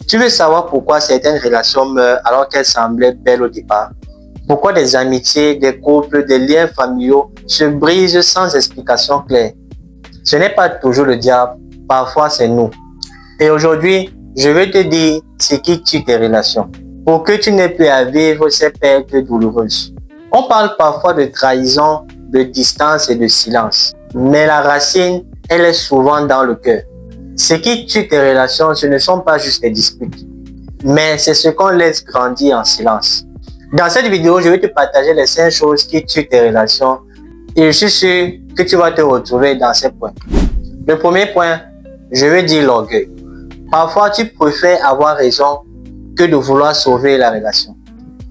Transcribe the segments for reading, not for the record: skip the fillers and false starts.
Tu veux savoir pourquoi certaines relations meurent alors qu'elles semblaient belles au départ? Pourquoi des amitiés, des couples, des liens familiaux se brisent sans explication claire? Ce n'est pas toujours le diable, parfois c'est nous. Et aujourd'hui, je veux te dire ce qui tue tes relations, pour que tu n'aies plus à vivre ces pertes douloureuses. On parle parfois de trahison, de distance et de silence, mais la racine, elle est souvent dans le cœur. Ce qui tue tes relations, ce ne sont pas juste des disputes, mais c'est ce qu'on laisse grandir en silence. Dans cette vidéo, je vais te partager les 5 choses qui tuent tes relations et je suis sûr que tu vas te retrouver dans ces points. Le premier point, je veux dire l'orgueil. Parfois, tu préfères avoir raison que de vouloir sauver la relation.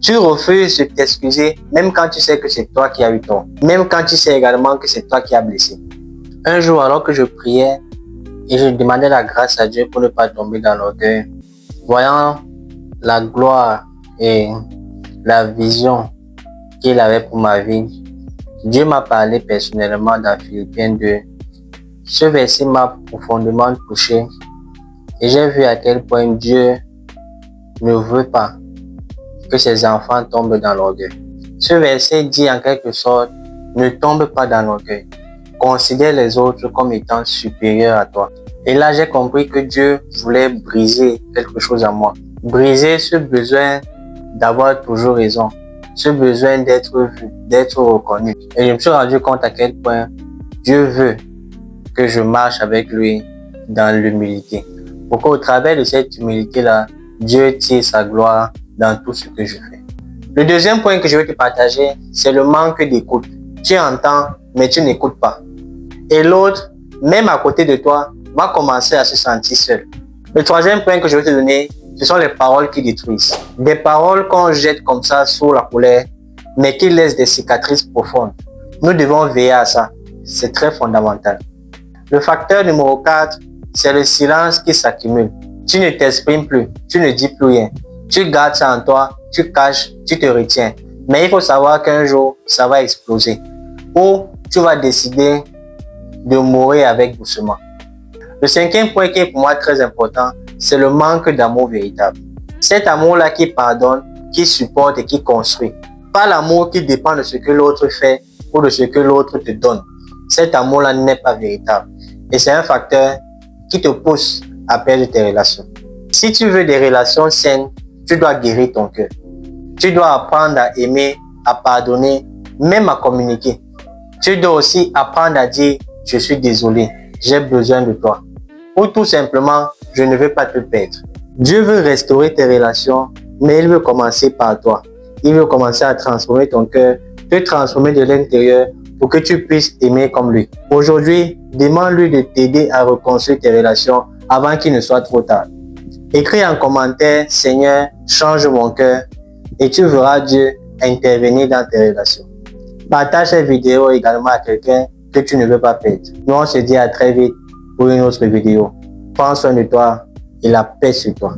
Tu refuses de t'excuser même quand tu sais que c'est toi qui as eu tort, même quand tu sais également que c'est toi qui as blessé. Un jour, alors que je priais et je demandais la grâce à Dieu pour ne pas tomber dans l'orgueil, voyant la gloire et la vision qu'il avait pour ma vie, Dieu m'a parlé personnellement dans Philippiens 2. Ce verset m'a profondément touché et j'ai vu à quel point Dieu ne veut pas que ses enfants tombent dans l'orgueil. Ce verset dit en quelque sorte, ne tombe pas dans l'orgueil. Considère les autres comme étant supérieurs à toi. Et là, j'ai compris que Dieu voulait briser quelque chose en moi. Briser ce besoin d'avoir toujours raison. Ce besoin d'être vu, d'être reconnu. Et je me suis rendu compte à quel point Dieu veut que je marche avec lui dans l'humilité. Pour qu'au travers de cette humilité-là, Dieu tire sa gloire dans tout ce que je fais. Le deuxième point que je vais te partager, c'est le manque d'écoute. Tu entends, mais tu n'écoutes pas. Et l'autre, même à côté de toi, va commencer à se sentir seul. Le troisième point que je vais te donner, ce sont les paroles qui détruisent. Des paroles qu'on jette comme ça sous la colère, mais qui laissent des cicatrices profondes. Nous devons veiller à ça. C'est très fondamental. Le facteur numéro 4, c'est le silence qui s'accumule. Tu ne t'exprimes plus, tu ne dis plus rien. Tu gardes ça en toi, tu caches, tu te retiens. Mais il faut savoir qu'un jour, ça va exploser. Ou tu vas décider de mourir avec doucement. Le cinquième point qui est pour moi très important, c'est le manque d'amour véritable. Cet amour-là qui pardonne, qui supporte et qui construit. Pas l'amour qui dépend de ce que l'autre fait ou de ce que l'autre te donne. Cet amour-là n'est pas véritable. Et c'est un facteur qui te pousse à perdre tes relations. Si tu veux des relations saines, tu dois guérir ton cœur. Tu dois apprendre à aimer, à pardonner, même à communiquer. Tu dois aussi apprendre à dire « je suis désolé, j'ai besoin de toi ». Ou tout simplement « je ne veux pas te perdre ». Dieu veut restaurer tes relations, mais il veut commencer par toi. Il veut commencer à transformer ton cœur, te transformer de l'intérieur pour que tu puisses aimer comme lui. Aujourd'hui, demande-lui de t'aider à reconstruire tes relations avant qu'il ne soit trop tard. Écris en commentaire « Seigneur, change mon cœur » et tu verras Dieu intervenir dans tes relations. Partage cette vidéo également à quelqu'un que tu ne veux pas perdre. Nous on se dit à très vite pour une autre vidéo. Prends soin de toi et la paix sur toi.